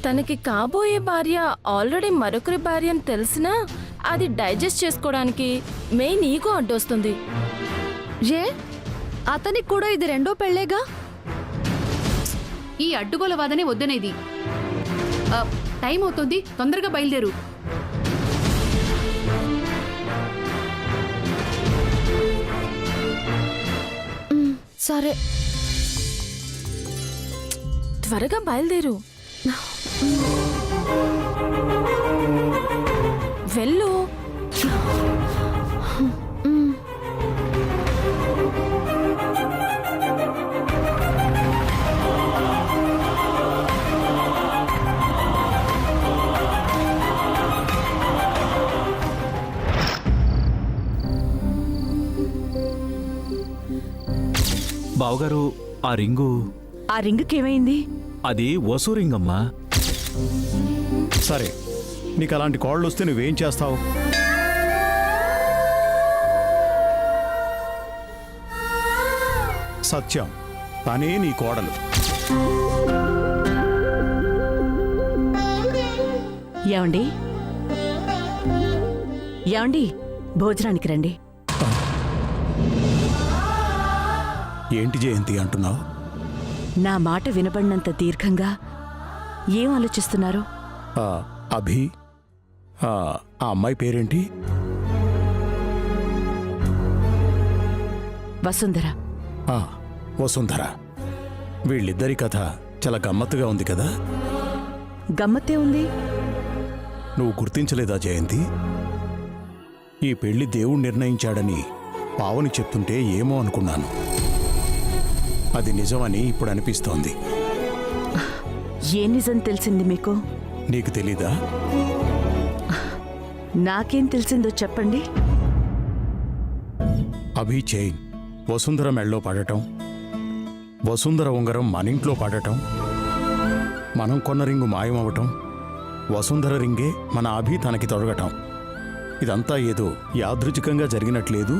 తనకి కాబోయే భార్య ఆల్రెడీ మరొకరి భార్య అని తెలిసినా అది డైజెస్ట్ చేసుకోవడానికి మెయిన్ ఈగో అడ్డొస్తుంది. ఏ అతనికి కూడా ఇది రెండో పెళ్ళేగా. ఈ అడ్డుగోల వాదనే వద్దనేది. టైం అవుతుంది, తొందరగా బయలుదేరు. సరే త్వరగా బయలుదేరు. వెళ్ళు. బావగారు, ఆ రింగుకి ఏమైంది? అది వసు రింగమ్మా. సరే, నీకు అలాంటి కోళ్ళు వస్తే నువ్వేం చేస్తావు? సత్యం, తనే నీ కోడలు. ఏమండి ఏమండి భోజనానికి రండి. ఏంటి జయంతి అంటున్నావు? నా మాట వినబడినంత దీర్ఘంగా ఏం ఆలోచిస్తున్నారు? అభి, ఆ అమ్మాయి పేరేంటి? వసుంధర. వసుంధర. వీళ్ళిద్దరి కథ చాలా గమ్మత్తుగా ఉంది కదా. గమ్మత్తే ఉంది. నువ్వు గుర్తించలేదా జయంతి? ఈ పెళ్లి దేవుడు నిర్ణయించాడని పావని చెప్తుంటే ఏమో అనుకున్నాను. అది నిజమని ఇప్పుడు అనిపిస్తోంది. ఏ నిజం తెలిసింది మీకు? నీకు తెలీదా? నాకేం తెలిసిందో చెప్పండి. అభి చైన్ వసుంధర మెళ్ళో పడటం, వసుంధర ఉంగరం మనింట్లో పడటం, మనం కొన్న రింగు మాయమవటం, వసుంధర రింగే మన అభి తనకి తొడగటం, ఇదంతా ఏదో యాదృచ్ఛికంగా జరిగినట్లేదు,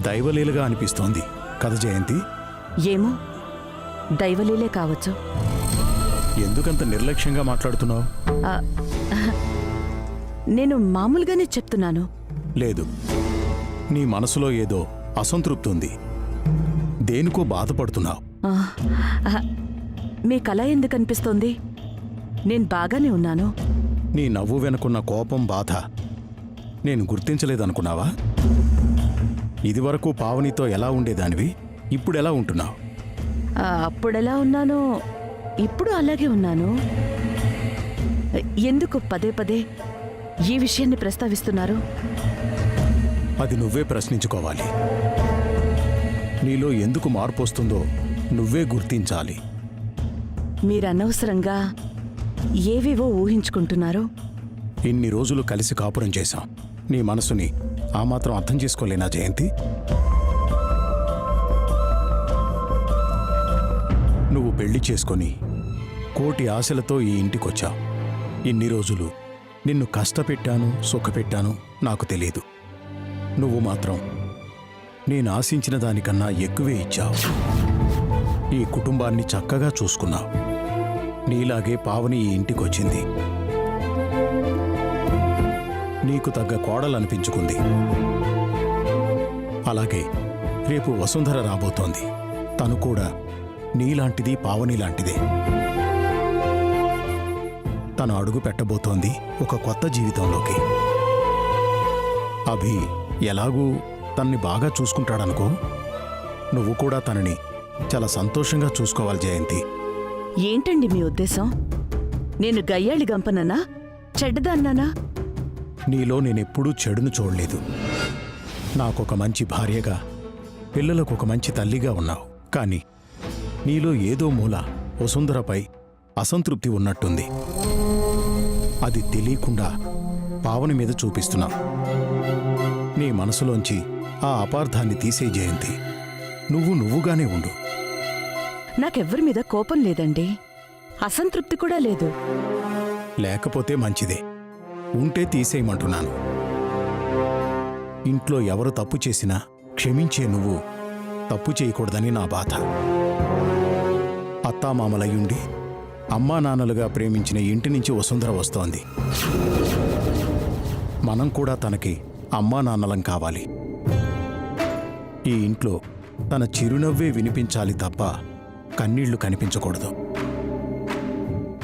దైవలీలగా అనిపిస్తోంది కదా జయంతి? ఏమో, దైవలీలే కావచ్చు. ఎందుకంత నిర్లక్ష్యంగా మాట్లాడుతున్నావు? నేను మామూలుగానే చెప్తున్నాను. లేదు, నీ మనసులో ఏదో అసంతృప్తి ఉంది, దేనికో బాధపడుతున్నావు. మీకలా ఎందుకు అనిపిస్తోంది? నేను బాగానే ఉన్నాను. నీ నవ్వు వెనుకున్న కోపం, బాధ నేను గుర్తించలేదనుకున్నావా? ఇదివరకు పావనితో ఎలా ఉండేదానివి, ఇప్పుడు ఎలా ఉంటున్నావు? అప్పుడెలా ఉన్నానో ఇప్పుడు అలాగే ఉన్నాను. ఎందుకు పదే పదే ఈ విషయాన్ని ప్రస్తావిస్తున్నారు? అది నువ్వే ప్రశ్నించుకోవాలి. నీలో ఎందుకు మార్పు వస్తుందో నువ్వే గుర్తించాలి. మీరు అనవసరంగా ఏవేవో ఊహించుకుంటున్నారు. ఇన్ని రోజులు కలిసి కాపురం చేశాం, నీ మనసుని ఆ మాత్రం అర్థం చేసుకోలేనా జయంతి? నువ్వు పెళ్లి చేసుకొని కోటి ఆశలతో ఈ ఇంటికొచ్చావు. ఇన్ని రోజులు నిన్ను కష్టపెట్టాను, సుఖపెట్టాను నాకు తెలీదు. నువ్వు మాత్రం నేను ఆశించిన దానికన్నా ఎక్కువే ఇచ్చావు. ఈ కుటుంబాన్ని చక్కగా చూసుకున్నావు. నీలాగే పావని ఈ ఇంటికొచ్చింది, నీకు తగ్గ కోడలనిపించుకుంది. అలాగే రేపు వసుంధర రాబోతోంది, తను కూడా నీలాంటిది, పావని లాంటిదే. తను అడుగు పెట్టబోతోంది ఒక కొత్త జీవితంలోకి. అభి ఎలాగూ తన్ని బాగా చూసుకుంటాడనుకో, నువ్వు కూడా తనని చాలా సంతోషంగా చూసుకోవాలి జయంతి. ఏంటండి మీ ఉద్దేశం? నేను గయ్యాళి గంపనన్నా, చెడ్డదాన్నానా? నీలో నేనెప్పుడూ చెడును చూడలేదు. నాకొక మంచి భార్యగా, పిల్లలకు ఒక మంచి తల్లిగా ఉన్నావు. కానీ నీలో ఏదో మూల వసుంధరపై అసంతృప్తి ఉన్నట్టుంది. అది తెలియకుండా పావని మీద చూపిస్తున్నావు. నీ మనసులోంచి ఆ అపార్థాన్ని తీసే జయంతి. నువ్వుగానే ఉండు. నాకెవ్వరి మీద కోపం లేదండి, అసంతృప్తి కూడా లేదు. లేకపోతే మంచిదే, ఉంటే తీసేయమంటున్నాను. ఇంట్లో ఎవరు తప్పు చేసినా క్షమించే నువ్వు తప్పు చేయకూడదని నా బాధ. అత్తామామలయ్యుండి అమ్మా నాన్నలుగా ప్రేమించిన ఇంటి నుంచి వసుంధర వస్తోంది. మనం కూడా తనకి అమ్మా నాన్నలం కావాలి. ఈ ఇంట్లో తన చిరునవ్వే వినిపించాలి తప్ప కన్నీళ్లు కనిపించకూడదు.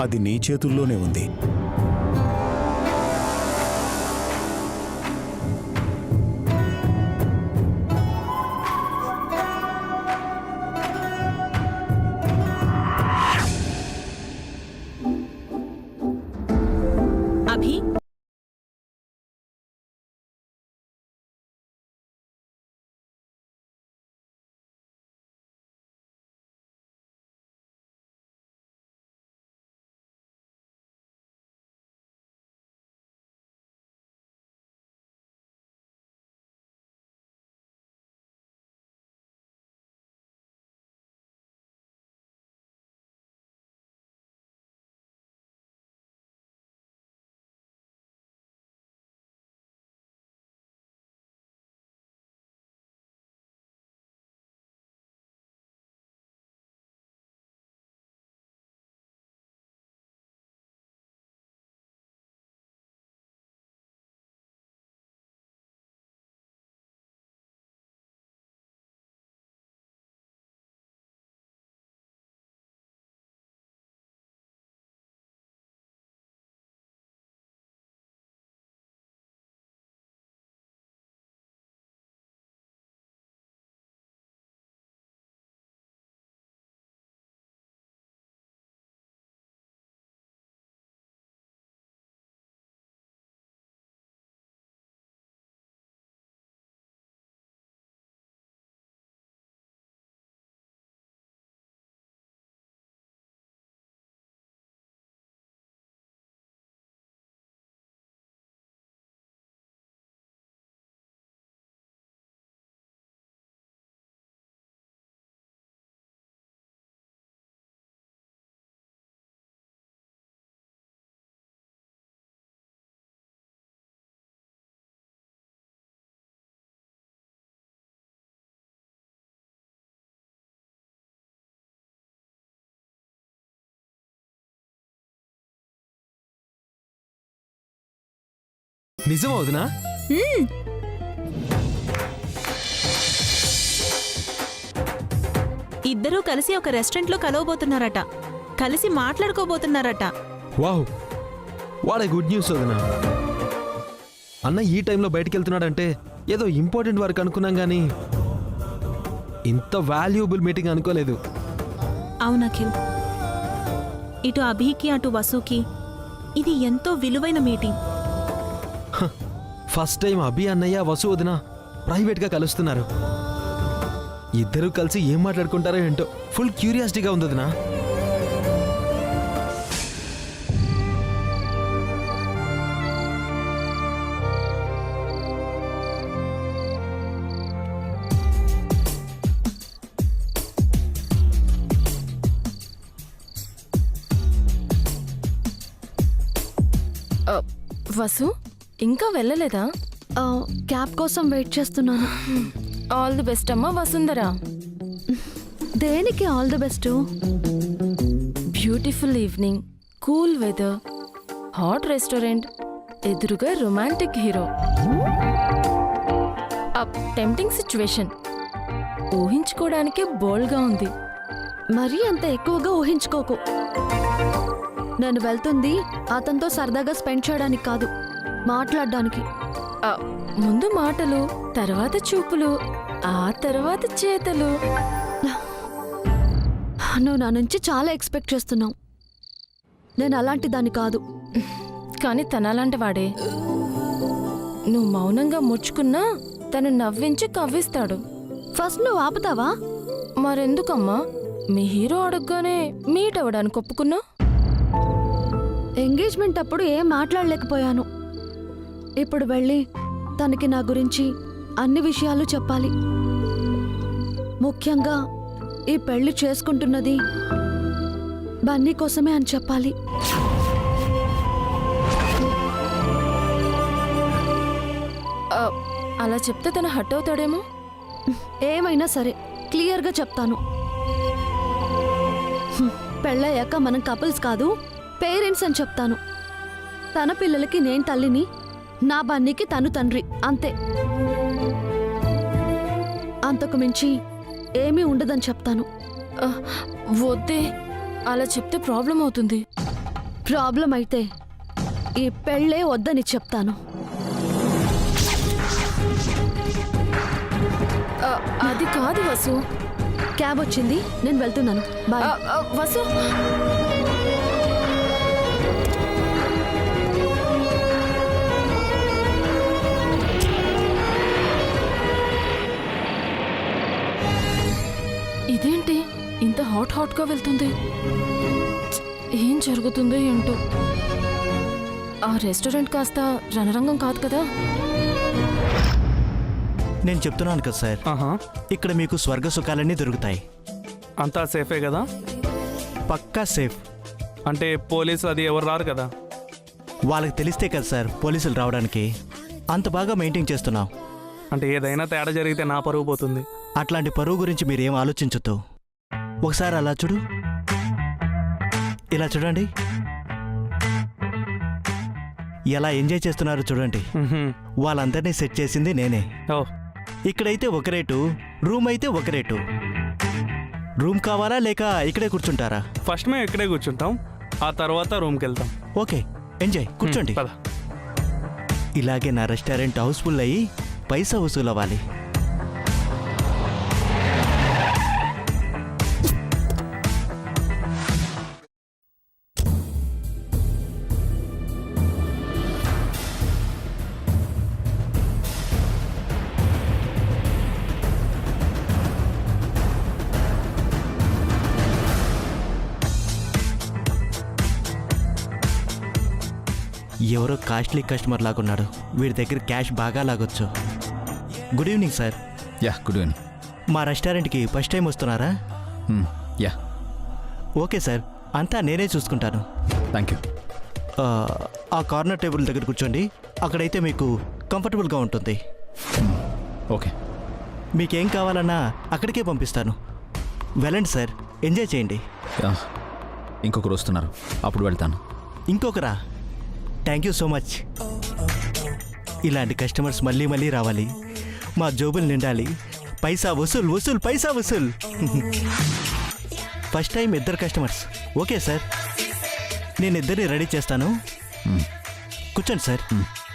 అది నీ చేతుల్లోనే ఉంది. అభి, నిజం అవుతున్నా? ఇద్దరూ కలిసి ఒక రెస్టారెంట్లో కలవబోతున్నారట, కలిసి మాట్లాడుకోబోతున్నారట. Wow, what a good news వదినా. అన్న ఈ టైంలో బయటికి వెళ్తున్నాడంటే ఏదో ఇంపార్టెంట్ వర్క్ అనుకున్నాం కానీ ఇంత వాల్యుబుల్ మీటింగ్ అనుకోలేదు. అవునఖిల్, ఇటు అభికి అటు వసుకి ఇది ఎంతో విలువైన మీటింగ్. ఫస్ట్ టైం అభి అన్నయ్య వసు వదిన ప్రైవేట్గా కలుస్తున్నారు. ఇద్దరూ కలిసి ఏం మాట్లాడుకుంటారో ఏంటో ఫుల్ క్యూరియాసిటీగా ఉంది వదినా. వసు ఇంకా వెళ్ళలేదా? క్యాబ్ కోసం వెయిట్ చేస్తున్నాను. ఆల్ ది బెస్ట్ అమ్మా వసుంధరా. దేనికి all the best? Beautiful evening, cool weather, hot restaurant, ఎదురుగా రొమాంటిక్ హీరో. టెంప్టింగ్ సిచ్యువేషన్, ఊహించుకోవడానికే బోల్డ్గా ఉంది. మరీ అంత ఎక్కువగా ఊహించుకోకు. నేను వెళ్తుంది అతనితో సరదాగా స్పెండ్ చేయడానికి కాదు, మాట్లాడడానికి. ముందు మాటలు, తర్వాత చూపులు, ఆ తర్వాత చేతలు. నువ్వు నా నుంచి చాలా ఎక్స్పెక్ట్ చేస్తున్నావు. నేను అలాంటి దాన్ని కాదు. కానీ తనలాంటి వాడే. నువ్వు మౌనంగా ముడుచుకున్నా తను నవ్వించి కవ్విస్తాడు. ఫస్ట్ నువ్వు ఆపుతావా? మరెందుకమ్మా మీ హీరో అడగగానే మీట్ అవ్వడానికి ఒప్పుకున్నా? ఎంగేజ్మెంట్ అప్పుడు ఏం మాట్లాడలేకపోయాను. ఇప్పుడు వెళ్ళి తనకి నా గురించి అన్ని విషయాలు చెప్పాలి. ముఖ్యంగా ఈ పెళ్లి చేసుకుంటున్నది బన్నీ కోసమే అని చెప్పాలి. అలా చెప్తే తను హట్ అవుతాడేమో. ఏమైనా సరే క్లియర్గా చెప్తాను. పెళ్ళయ్యాక మనం కపుల్స్ కాదు పేరెంట్స్ అని చెప్తాను. తన పిల్లలకి నేను తల్లిని, నా బన్నీకి తను తండ్రి, అంతే. అంతకు మించి ఏమీ ఉండదని చెప్తాను. ఆ, వద్దే, అలా చెప్తే ప్రాబ్లం అవుతుంది. ప్రాబ్లం అయితే ఈ పెళ్ళే వద్దని చెప్తాను. ఆ, అది కాదు వసు. క్యాబ్ వచ్చింది, నేను వెళ్తున్నాను. బాయ్. వసు, ఇదేంటి ఇంత హాట్గా వెళ్తుంది? ఏం జరుగుతుందో ఏంటో. ఆ రెస్టారెంట్ కాస్త రణరంగం కాదు కదా? నేను చెప్తున్నాను కదా సార్, ఇక్కడ మీకు స్వర్గ సుఖాలన్నీ దొరుకుతాయి. అంతా సేఫే కదా? పక్కా సేఫ్. అంటే పోలీసు అది ఎవరు రారు కదా? వాళ్ళకి తెలిస్తే కదా సార్ పోలీసులు రావడానికి. అంత బాగా మెయింటైన్ చేస్తున్నావు. అంటే ఏదైనా తేడా జరిగితే నా పరువు పోతుంది. అట్లాంటి పరువు గురించి మీరేం ఆలోచించొద్దు. ఒకసారి అలా చూడు, ఇలా చూడండి, ఎలా ఎంజాయ్ చేస్తున్నారు చూడండి. వాళ్ళందరినీ సెట్ చేసింది నేనే. ఓ, ఇక్కడైతే ఒక రేటు, రూమ్ అయితే ఒక రేటు. రూమ్ కావాలా లేక ఇక్కడే కూర్చుంటారా? ఫస్ట్ మేము ఇక్కడే కూర్చుంటాం, ఆ తర్వాత రూమ్కి వెళ్తాం. ఓకే, ఎంజాయ్, కూర్చోండి. పద. ఇలాగే నా రెస్టారెంట్ హౌస్ఫుల్ అయ్యి పైసా వసూలు అవ్వాలి. ఎవరో కాస్ట్లీ కస్టమర్ లాగున్నాడు. వీడి దగ్గర క్యాష్ బాగా లాగొచ్చు. Good evening sir. Yeah, good evening. మా రెస్టారెంట్కి ఫస్ట్ టైం వస్తున్నారా? యా, ఓకే సార్, అంతా నేనే చూసుకుంటాను. Thank you. ఆ కార్నర్ టేబుల్ దగ్గర కూర్చోండి, అక్కడైతే మీకు కంఫర్టబుల్గా ఉంటుంది. ఓకే. మీకేం కావాలన్నా అక్కడికే పంపిస్తాను. వెళ్ళండి సార్, ఎంజాయ్ చేయండి. యా, ఇంకొకరు వస్తున్నారు, అప్పుడు వెళ్తాను. ఇంకొకరా? Thank you so much. ఇలాంటి కస్టమర్స్ మళ్ళీ మళ్ళీ రావాలి, మా జోబులు నిండాలి. పైసా వసూల్ వసూల్ పైసా వసూల్. ఫస్ట్ టైం ఇద్దరు కస్టమర్స్. ఓకే సార్, నేను ఇద్దరిని రెడీ చేస్తాను. కూర్చోండి సార్.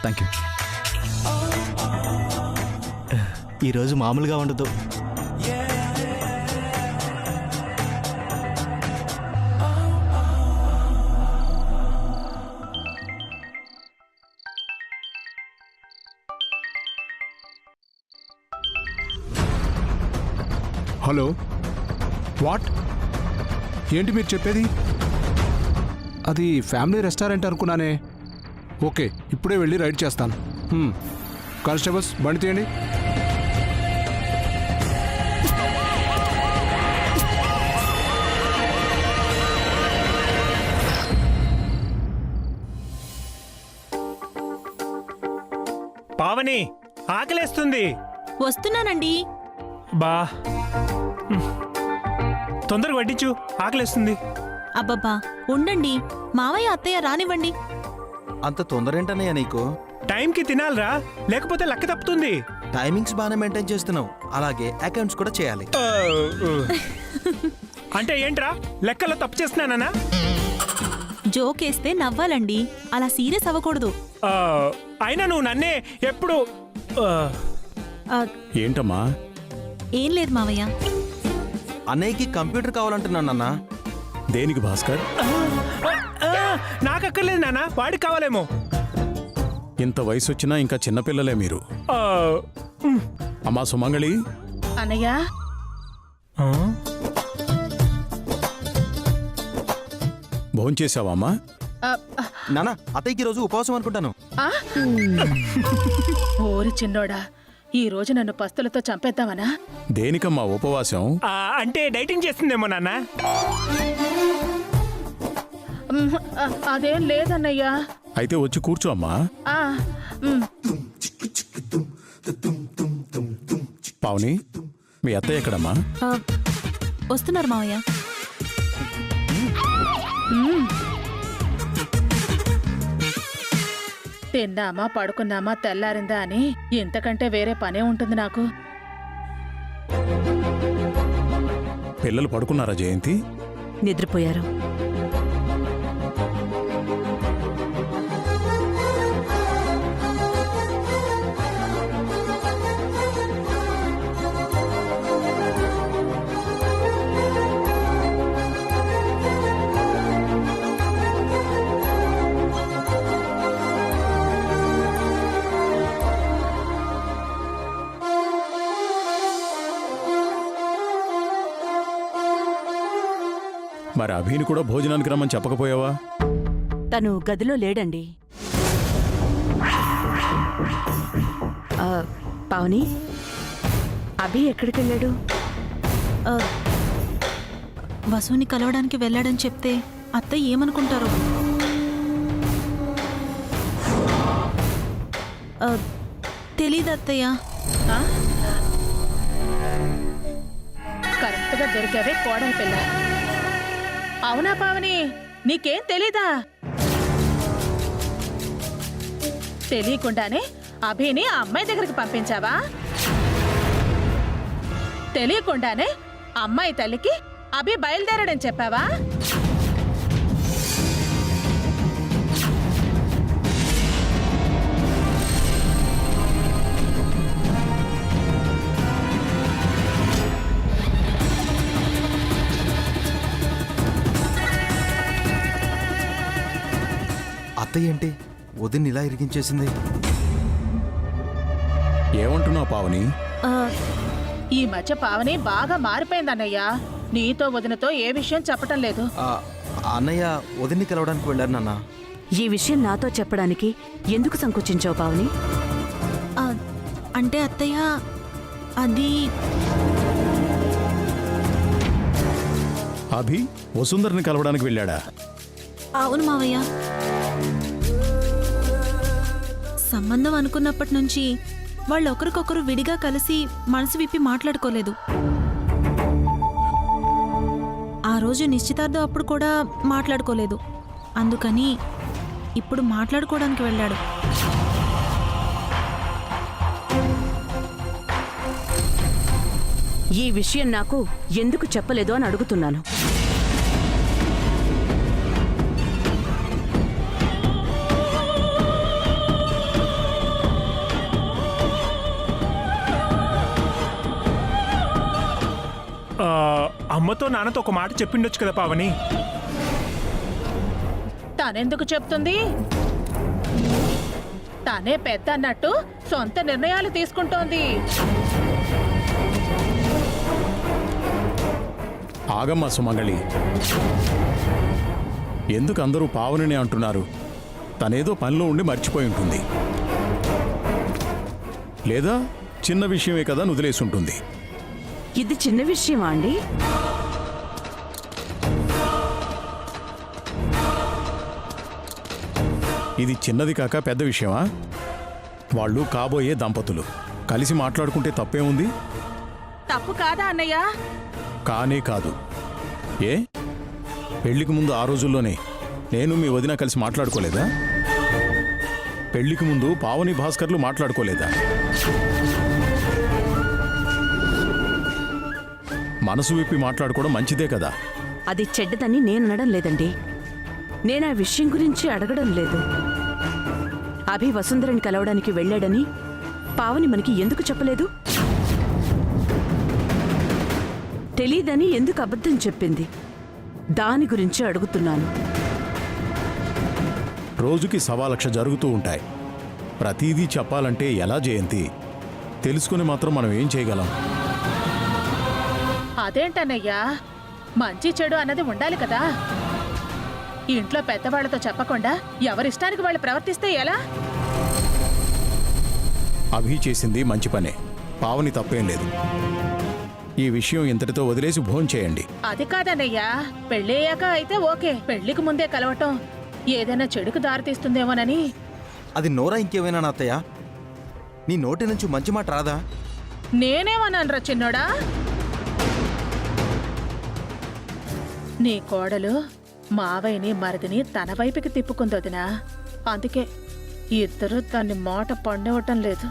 Thank you. ఈరోజు మామూలుగా ఉండదు. Hello, what? ఏంటి మీరు చెప్పేది? అది ఫ్యామిలీ రెస్టారెంట్ అనుకున్నానే. ఓకే, ఇప్పుడే వెళ్ళి రైడ్ చేస్తాను. కానిస్టేబుల్స్, బండి తీయండి. పావని, ఆకలేస్తుంది. వస్తున్నానండి. బా, తొందరగా వడ్డించు, ఆకలేస్తుంది. అబ్బబ్బా, ఉండండి, మావయ్య అత్తయ్య రానివ్వండి. అంత తొందర ఏంటన్నయ్య నీకు? టైంకి తినాలిరా, లేకపోతే లెక్క తప్పుతుంది. టైమింగ్స్ బాగానే మెయింటైన్ చేస్తున్నావు, అలాగే అకౌంట్స్ కూడా చేయాలి. అంటే ఏంట్రా, లెక్కలో తప్పు చేస్తున్నానా? జోకేస్తే నవ్వాలండి, అలా సీరియస్ అవ్వకూడదు. అయినా నువ్వు నన్నే ఎప్పుడు ఏంటమ్మా? ఏం లేదు మావయ్య. అన్నయ్యకి కంప్యూటర్ కావాలంటున్నానన్నా. దేనికి భాస్కర్? నాకక్కర్లేదు నాన్న, వాడికి కావాలేమో. ఇంత వయసు వచ్చినా ఇంకా చిన్నపిల్లలే మీరు. అమ్మా సుమంగళి. అన్నయ్య, భోంచేశావా అమ్మా? నానా, అత్తయ్యకి రోజు ఉపవాసం అనుకుంటాను. ఓరి చిన్నోడా, ఈ రోజు నన్ను పస్తులతో చంపేద్దామనా? దేనికమ్మా ఉపవాసం? అంటే డైటింగ్ చేస్తుందేమో నాన్న. అదేం లేదన్నయ్యా. అయితే వచ్చి కూర్చో అమ్మా. పావని, మీ అత్తయ్య ఎక్కడమ్మా? వస్తున్నారు మావయ్య. తిన్నామా పడుకున్నామా తెల్లారిందా అని ఇంతకంటే వేరే పనే ఉంటుంది నాకు. పిల్లలు పడుకున్నారా జయంతి? నిద్రపోయారు. మరి అభిని కూడా భోజనానికి రమ్మని చెప్పకపోయావా? తను గదిలో లేడండి. పావని, అభి ఎక్కడికెళ్ళాడు? వసుని కలవడానికి వెళ్ళాడని చెప్తే అత్తయ్య ఏమనుకుంటారు? తెలీదు అత్తయ్య. కరెక్ట్గా దొరికావే కోడలి పిల్ల. అవునా పావని, నీకేం తెలీదా? తెలియకుండానే అభిని ఆ అమ్మాయి దగ్గరికి పంపించావా? తెలియకుండానే అమ్మాయి తల్లికి అభి బయలుదేరాడని చెప్పావా? అత్తయ్య ఏంటి వదిన్ని ఇలా ఇరిగించేసింది? ఏమంటున్నావు పావని? ఈ మధ్య పావని బాగా మారిపోయిందన్నయ్య. నీతో వదినతో ఏ విషయం చెప్పటం లేదు. అన్నయ్య వదిన్ని కలవడానికి వెళ్ళారు నాన్న. ఈ విషయం నాతో చెప్పడానికి ఎందుకు సంకోచించావు పావని? అంటే అత్తయ్య, అది అభి వసుంధరని కలవడానికి వెళ్ళాడా? అవును మావయ్య. సంబంధం అనుకున్నప్పటి నుంచి వాళ్ళు ఒకరికొకరు విడిగా కలిసి మనసు విప్పి మాట్లాడుకోలేదు. ఆ రోజు నిశ్చితార్థం అప్పుడు కూడా మాట్లాడుకోలేదు. అందుకని ఇప్పుడు మాట్లాడుకోవడానికి వెళ్ళాడు. ఈ విషయం నాకు ఎందుకు చెప్పలేదు అని అడుగుతున్నాను. అమ్మతో నాన్నతో ఒక మాట చెప్పిండొచ్చు కదా పావని. తనెందుకు చెప్తుంది? తనే పెద్ద అన్నట్టు సొంత నిర్ణయాలు తీసుకుంటోంది. ఆగమ్మ సుమంగళి, ఎందుకు అందరూ పావనినే అంటున్నారు? తనేదో పనిలో ఉండి మర్చిపోయి ఉంటుంది, లేదా చిన్న విషయమే కదా వదిలేసి ఉంటుంది. ఇది చిన్న విషయమా అండి? ఇది చిన్నది కాక పెద్ద విషయమా? వాళ్ళు కాబోయే దంపతులు కలిసి మాట్లాడుకుంటే తప్పే ఉంది? తప్పు కాదా అన్నయ్య? కానే కాదు. ఏ పెళ్లికి ముందు ఆ రోజుల్లోనే నేను మీ వదిన కలిసి మాట్లాడుకోలేదా? పెళ్లికి ముందు పావని భాస్కర్లు మాట్లాడుకోలేదా? మనసు విప్పి మాట్లాడుకోవడం మంచిదే కదా. అది చెడ్డదని నేను అనడం లేదండి. నేను ఆ విషయం గురించి అడగడం లేదు. అభి వసుంధరని కలవడానికి వెళ్ళాడని పావని మనకి ఎందుకు చెప్పలేదు? తెలీదని ఎందుకు అబద్ధం చెప్పింది? దాని గురించి అడుగుతున్నాను. రోజుకి 1,00,000 జరుగుతూ ఉంటాయి. ప్రతిదీ చెప్పాలంటే ఎలా జయంతి? తెలుసుకుని మాత్రం మనం ఏం చేయగలం? అదేంటన్నయ్యా, మంచి చెడు అన్నది ఉండాలి కదా. ఇంట్లో పెద్దవాళ్లతో చెప్పకుండా ఎవరిష్టానికి వాళ్ళు ప్రవర్తిస్తే ఎలా? అభి చేసింది మంచి పనే, పావని తప్పేం లేదు. ఈ విషయం ఇంతటితో వదిలేసి భోంచేయండి. అది కాదన్నయ్యా, పెళ్ళయ్యాక అయితే ఓకే. పెళ్లికి ముందే కలవటం ఏదైనా చెడుకు దారితీస్తుందేమోనని. అది నోరా ఇంకేమైనా అత్తయ్య? నీ నోటి నుంచి మంచి మాట రాదా? నేనేమన్నానురా చిన్నోడా? నీ కోడలు మావయ్యని మరిదిని తన వైపుకి తిప్పుకుంది వదినా. అందుకే ఇద్దరు దాన్ని మాట పండివ్వటం లేదు.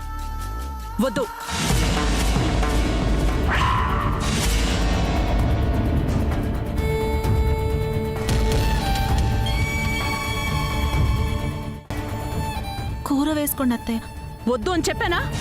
వద్దు. కూర వేసుకోండి అత్తయ్య. వద్దు అని చెప్పానా?